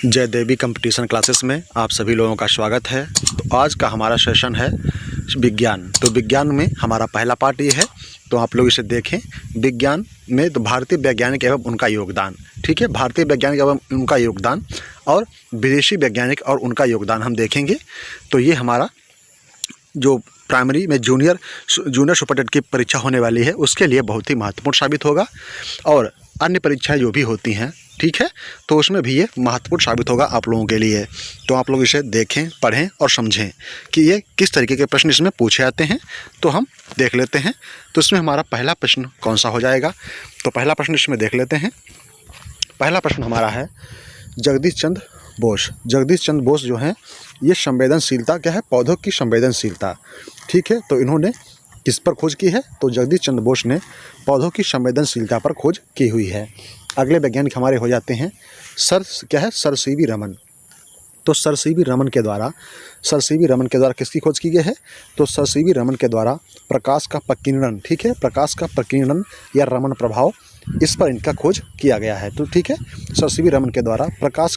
जय देवी competition classes में आप सभी लोगों का स्वागत है। तो आज का हमारा सेशन है विज्ञान। तो विज्ञान में हमारा पहला पार्ट ये है, तो आप लोग इसे देखें। विज्ञान में तो भारतीय वैज्ञानिक एवं उनका योगदान, ठीक है, भारतीय वैज्ञानिक एवं उनका योगदान और विदेशी वैज्ञानिक और उनका योगदान हम देखेंगे। तो ये हमारा जो प्राइमरी में जूनियर सुपरटेट की परीक्षा होने वाली है उसके लिए बहुत ही महत्वपूर्ण साबित होगा, और अन्य परीक्षाएं जो भी होती हैं, ठीक है, तो उसमें भी ये महत्वपूर्ण साबित होगा आप लोगों के लिए। तो आप लोग इसे देखें, पढ़ें और समझें कि ये किस तरीके के प्रश्न इसमें पूछे जाते हैं। तो हम देख लेते हैं। तो इसमें हमारा पहला प्रश्न कौन सा हो जाएगा, तो पहला प्रश्न इसमें देख लेते हैं। पहला प्रश्न हमारा है जगदीश चंद्र बोस। जगदीश चंद्र बोस जो हैं, ये संवेदनशीलता क्या है, पौधों की संवेदनशीलता, ठीक है। तो इन्होंने किस पर खोज की है, तो जगदीश चंद्र बोस ने पौधों की संवेदनशीलता पर खोज की हुई है। अगले वैज्ञानिक हमारे हो जाते हैं सर सीवी रमन। तो सर सीवी रमन के द्वारा किसकी खोज की गई है, तो सर सीवी रमन के द्वारा प्रकाश का प्रकीर्णन, ठीक है, प्रकाश का प्रकीर्णन या रमन प्रभाव, इस पर इनका खोज किया गया है। तो ठीक है, सर सीवी रमन के द्वारा प्रकाश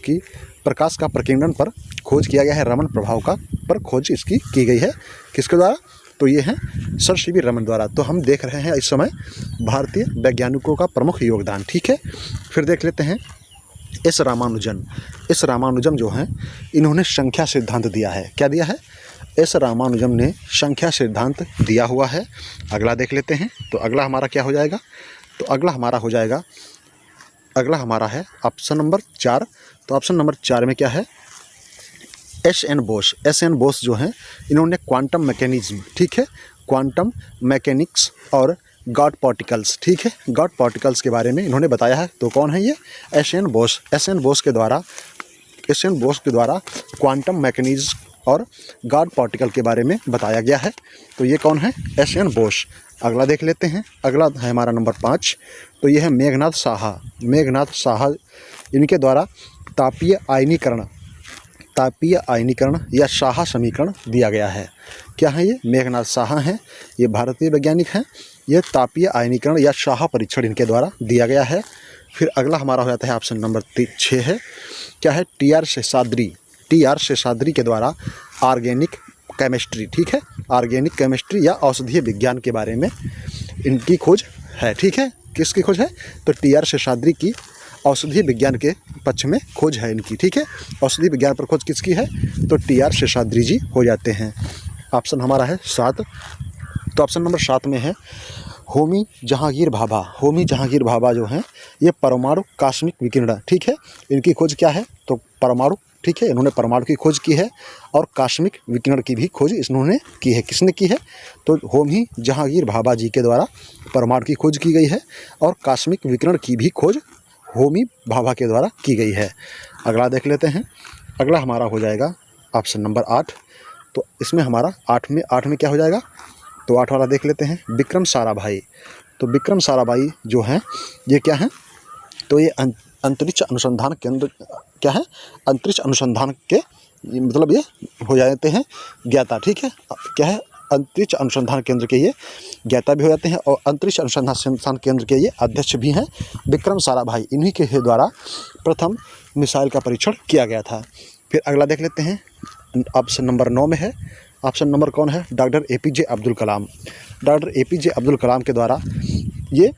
का प्रकीर्णन पर खोज किया गया है, रमन प्रभाव का पर खोज इसकी की गई है। किसके द्वारा, तो ये हैं सर सीवी रमन द्वारा। तो हम देख रहे हैं इस समय भारतीय वैज्ञानिकों का प्रमुख योगदान, ठीक है। फिर देख लेते हैं एस रामानुजन। एस रामानुजन जो हैं, इन्होंने संख्या सिद्धांत दिया है। क्या दिया है, एस रामानुजन ने संख्या सिद्धांत दिया हुआ है। अगला देख लेते हैं। तो अगला हमारा क्या हो जाएगा, तो अगला हमारा है ऑप्शन नंबर 4। तो ऑप्शन नंबर 4 में क्या है, एस एन बोस जो हैं, इन्होंने क्वांटम मैकेनिज्म, ठीक है, क्वांटम मैकेनिक्स और गॉड पार्टिकल्स, ठीक है, गॉड पार्टिकल्स के बारे में इन्होंने बताया है। तो कौन है ये, एस एन बोस के द्वारा क्वांटम मैकेनिज्म और गॉड पार्टिकल के बारे में बताया गया है। तो ये कौन है, एस एन बोस। अगला देख लेते हैं। अगला है हमारा नंबर 5। तो ये है मेघनाथ साहा। इनके द्वारा तापीय आयनीकरण या साहा समीकरण दिया गया है। क्या है ये, मेघनाथ साहा हैं, ये भारतीय वैज्ञानिक हैं। ये तापीय आयनीकरण या साहा परीक्षण इनके द्वारा दिया गया है। फिर अगला हमारा हो जाता है ऑप्शन नंबर 6 है, क्या है, टी आर शेषाद्री के द्वारा ऑर्गेनिक केमिस्ट्री, ठीक है, ऑर्गेनिक केमिस्ट्री या औषधीय विज्ञान के बारे में इनकी खोज है, ठीक है। किसकी खोज है, तो टी आर शेषाद्री की औषधीय विज्ञान के पक्ष में खोज है इनकी, ठीक है। औषधीय विज्ञान पर खोज किसकी है, तो टी आर शेषाद्री जी हो जाते हैं। ऑप्शन हमारा है 7। तो ऑप्शन नंबर 7 में है होमी जहांगीर भाभा जो हैं, ये परमाणु कॉस्मिक विकिरण, ठीक है, इनकी खोज क्या है, तो परमाणु, ठीक है, इन्होंने परमाणु की खोज की है और कॉस्मिक विकिरण की भी खोज इन्होंने की है। किसने की है, तो होमी जहांगीर भाभा जी के द्वारा परमाणु की खोज की गई है और कॉस्मिक विकिरण की भी खोज होमी भाभा के द्वारा की गई है। अगला देख लेते हैं। अगला हमारा हो जाएगा ऑप्शन नंबर 8। तो इसमें हमारा 8 में क्या हो जाएगा, तो 8 वाला देख लेते हैं, विक्रम साराभाई। तो विक्रम साराभाई जो हैं, ये क्या हैं, तो ये अंतरिक्ष अनुसंधान केंद्र, क्या है, अंतरिक्ष अनुसंधान के मतलब ये हो जाते हैं ज्ञाता, ठीक है, क्या है, अंतरिक्ष अनुसंधान केंद्र के ये ज्ञाता भी हो जाते हैं और अंतरिक्ष अनुसंधान केंद्र के ये अध्यक्ष भी हैं विक्रम साराभाई। इन्हीं के द्वारा प्रथम मिसाइल का परीक्षण किया गया था। फिर अगला देख लेते हैं, ऑप्शन नंबर 9 में है, ऑप्शन नंबर कौन है, doctor APJ Abdul Kalam. Doctor APJ Abdul Kalam के द्वारा ये,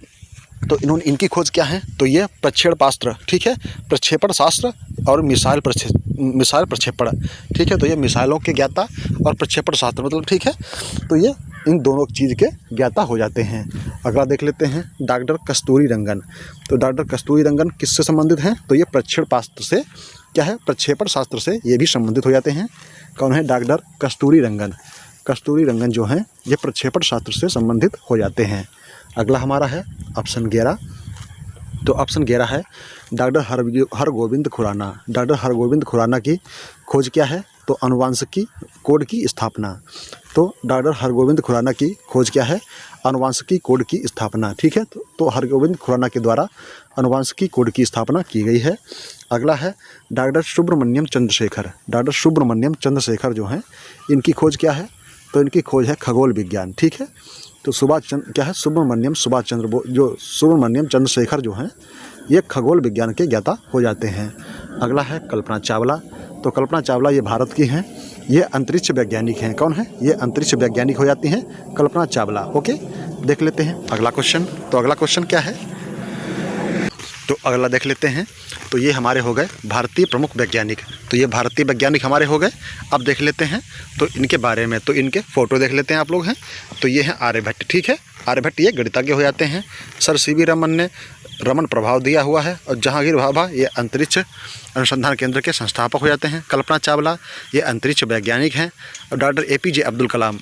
तो इनकी खोज क्या है, तो ये प्रक्षेपणास्त्र, ठीक है, प्रक्षेपण शास्त्र और मिसाइल प्रक्षेपण, ठीक है, तो ये मिसाइलों के ज्ञाता और प्रक्षेपण शास्त्र मतलब, ठीक है, तो ये इन दोनों चीज़ के ज्ञाता हो जाते हैं। अगला देख लेते हैं डॉक्टर कस्तूरी रंगन। तो डॉक्टर कस्तूरी रंगन किससे संबंधित हैं, तो ये प्रक्षेपणास्त्र से, क्या है, प्रक्षेपण शास्त्र से ये भी संबंधित हो जाते हैं। कौन है, डॉक्टर कस्तूरी रंगन जो हैं, ये प्रक्षेपण शास्त्र से संबंधित हो जाते हैं। अगला हमारा है ऑप्शन 11। तो ऑप्शन 11 है डॉक्टर हरगोविंद खुराना। डॉक्टर हरगोविंद खुराना की खोज क्या है, तो अनुवांशिकी कोड की स्थापना। तो डॉक्टर हरगोविंद खुराना की खोज क्या है, अनुवांशिकी कोड की स्थापना, ठीक है, तो हरगोविंद खुराना के द्वारा अनुवांशिकी कोड की स्थापना की गई है। अगला है डॉक्टर सुब्रमण्यम चंद्रशेखर जो हैं, इनकी खोज क्या है, तो इनकी खोज है खगोल विज्ञान, ठीक है। तो सुब्रमण्यम चंद्रशेखर जो हैं, ये खगोल विज्ञान के ज्ञाता हो जाते हैं। अगला है कल्पना चावला। तो कल्पना चावला ये भारत की हैं, ये अंतरिक्ष वैज्ञानिक हैं। कौन है? ये अंतरिक्ष वैज्ञानिक हो जाती हैं कल्पना चावला। ओके, देख लेते हैं अगला क्वेश्चन। तो अगला क्वेश्चन क्या है? तो अगला देख लेते हैं। तो ये हमारे हो गए भारतीय प्रमुख वैज्ञानिक। तो ये भारतीय वैज्ञानिक हमारे हो गए। अब देख लेते हैं तो इनके बारे में, तो इनके फ़ोटो देख लेते हैं आप लोग हैं। तो ये हैं आर्यभट्ट, ठीक है। आर्यभट्ट ये गणितज्ञ हो जाते हैं। सर सीवी रमन ने रमन प्रभाव दिया हुआ है। और जहांगीर भाभा ये अंतरिक्ष अनुसंधान केंद्र के संस्थापक हो जाते हैं। कल्पना चावला ये अंतरिक्ष वैज्ञानिक हैं। और डॉक्टर APJ अब्दुल कलाम,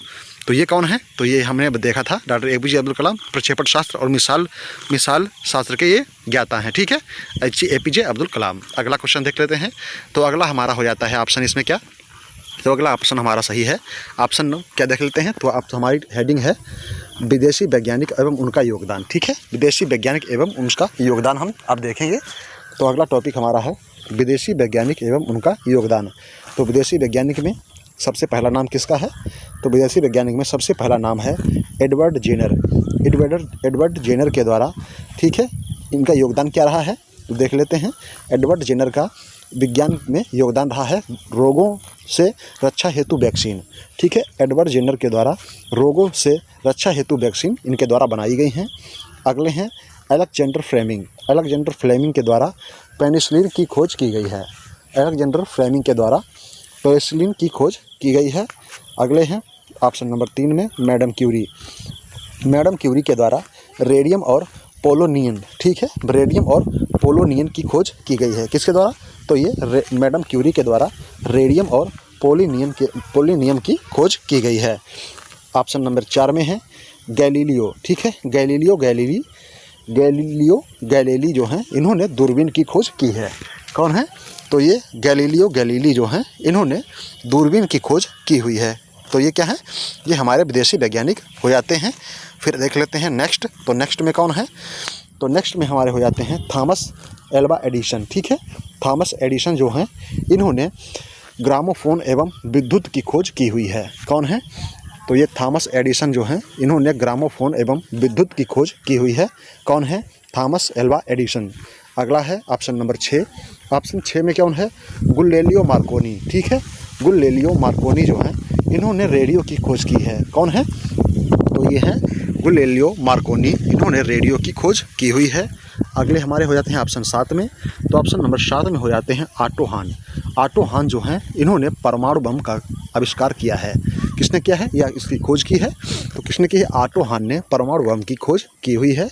तो ये कौन है? तो ये हमने देखा था, डॉक्टर APJ अब्दुल कलाम प्रक्षेपण शास्त्र और मिसाल शास्त्र के ये ज्ञाता हैं, ठीक है, APJ अब्दुल कलाम। अगला क्वेश्चन देख लेते हैं। तो अगला हमारा हो जाता है ऑप्शन इसमें क्या? तो अगला ऑप्शन हमारा सही है। ऑप्शन क्या देख लेते हैं? तो अब हमारी हेडिंग है विदेशी वैज्ञानिक एवं उनका योगदान, ठीक है। विदेशी वैज्ञानिक एवं उनका योगदान हम अब देखेंगे। तो अगला टॉपिक हमारा है विदेशी वैज्ञानिक एवं उनका योगदान। तो विदेशी वैज्ञानिक में सबसे पहला नाम किसका है? तो विदेशी वैज्ञानिक में सबसे पहला नाम है एडवर्ड जेनर। एडवर्ड जेनर के द्वारा, ठीक है, इनका योगदान क्या रहा है? तो देख लेते हैं। एडवर्ड जेनर का विज्ञान में योगदान रहा है रोगों से रक्षा हेतु वैक्सीन, ठीक है। एडवर्ड जेनर के द्वारा रोगों से रक्षा हेतु वैक्सीन इनके द्वारा बनाई गई हैं। अगले हैं अलेक्जेंडर फ्लेमिंग के द्वारा पेनिसिलिन की खोज की गई है। अलेक्जेंडर फ्लेमिंग के द्वारा पेनिसिलिन की खोज की गई है। अगले हैं ऑप्शन नंबर 3 में मैडम क्यूरी के द्वारा रेडियम और पोलोनियम, ठीक है, रेडियम और पोलोनियम की खोज की गई है। किसके द्वारा? तो ये मैडम क्यूरी के द्वारा रेडियम और पोलोनियम की खोज की गई है। ऑप्शन नंबर 4 में है गैलीलियो, ठीक है, गैलीलियो गैलीली जो हैं इन्होंने दूरबीन की खोज की है। कौन है? तो ये गैलीलियो गैलीली जो हैं इन्होंने दूरबीन की खोज की हुई है। तो ये क्या है? ये हमारे विदेशी वैज्ञानिक हो जाते हैं। फिर देख लेते हैं नेक्स्ट। तो नेक्स्ट में कौन है? तो नेक्स्ट में हमारे हो जाते हैं थॉमस एल्वा एडिसन, ठीक है। थॉमस एडिसन जो हैं इन्होंने ग्रामोफोन एवं विद्युत की खोज की हुई है। कौन है? तो ये थॉमस एडिसन जो हैं इन्होंने ग्रामोफोन एवं विद्युत की खोज की हुई है। कौन है? Thomas Alva Edison. अगला है ऑप्शन नंबर 6। ऑप्शन 6 में कौन है? गुलिलियो मार्कोनी, ठीक है। गुलिलियो मार्कोनी जो हैं इन्होंने रेडियो की खोज की है। कौन है? तो ये हैं गुलिलियो मार्कोनी, इन्होंने रेडियो की खोज की हुई है। अगले हमारे हो जाते हैं ऑप्शन 7 में। तो ऑप्शन नंबर 7 में हो जाते हैं ऑटो हान जो हैं इन्होंने परमाणु बम का आविष्कार किया है। किसने किया है या इसकी खोज की है? तो किसने की है? ऑटो हान ने परमाणु बम की खोज की हुई है।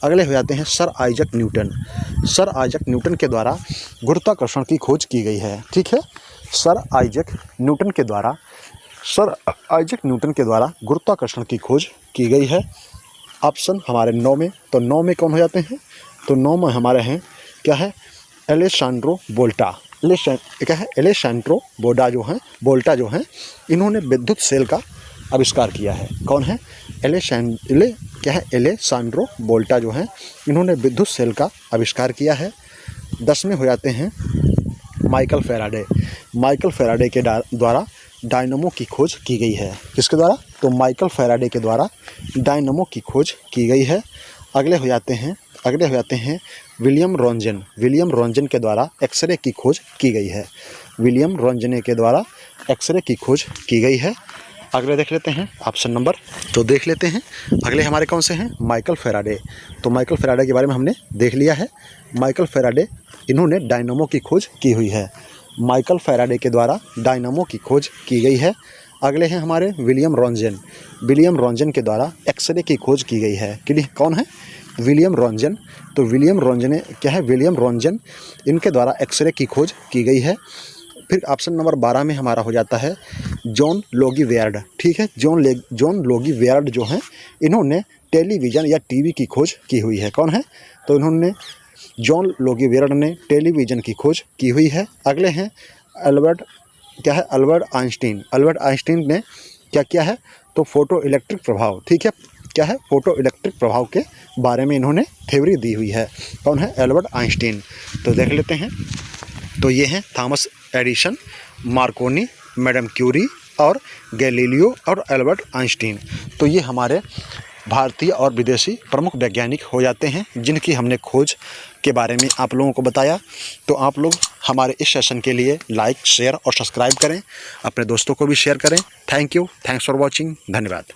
अगले हो जाते हैं सर आइजक न्यूटन के द्वारा गुरुत्वाकर्षण की खोज की गई है, ठीक है। सर आइजक न्यूटन के द्वारा गुरुत्वाकर्षण की खोज की गई है। ऑप्शन हमारे 9 में। तो 9 में कौन हो जाते हैं? तो 9 में हमारे हैं क्या है? एलेसांड्रो बोल्टा जो हैं इन्होंने विद्युत सेल का आविष्कार किया है। कौन है? एलेसांड्रो बोल्टा जो हैं इन्होंने विद्युत सेल का आविष्कार किया है। 10 में हो जाते हैं माइकल फैराडे के द्वारा डायनमो की खोज की गई है। किसके द्वारा? तो माइकल फैराडे के द्वारा डायनमो की खोज की गई है। अगले हो जाते हैं विलियम रोंजन के द्वारा एक्सरे की खोज की गई है। विलियम रोंजन के द्वारा एक्सरे की खोज की गई है। अगले देख लेते हैं ऑप्शन नंबर। तो देख लेते हैं अगले हमारे कौन से हैं? Michael Faraday. तो माइकल फैराडे के बारे में हमने देख लिया है। माइकल फैराडे इन्होंने डायनमो की खोज की हुई है। माइकल फैराडे के द्वारा डायनमो की खोज की गई है। अगले हैं हमारे विलियम रोंजन के द्वारा एक्सरे की खोज की गई है। कौन है? William Röntgen. तो विलियम रोंजन इनके द्वारा एक्सरे की खोज की गई है। फिर ऑप्शन नंबर 12 में हमारा हो जाता है जॉन लोगी वेयर्ड, ठीक है। जॉन लोगी वेयर्ड जो हैं इन्होंने टेलीविज़न या टीवी की खोज की हुई है। कौन है? तो इन्होंने जॉन लोगी वेयर्ड ने टेलीविज़न की खोज की हुई है। अगले हैं अल्बर्ट आइंस्टीन ने क्या किया है? तो फोटो इलेक्ट्रिक प्रभाव, ठीक है, क्या है? फोटो इलेक्ट्रिक प्रभाव के बारे में इन्होंने थ्योरी दी हुई है। कौन है? Albert Einstein. तो देख लेते हैं। तो ये हैं Thomas Edison, Marconi, madam Curie और गैलीलियो और अल्बर्ट आइंस्टीन। तो ये हमारे भारतीय और विदेशी प्रमुख वैज्ञानिक हो जाते हैं जिनकी हमने खोज के बारे में आप लोगों को बताया। तो आप लोग हमारे इस सेशन के लिए लाइक, शेयर और सब्सक्राइब करें, अपने दोस्तों को भी शेयर करें। Thank you, thanks for watching, धन्यवाद।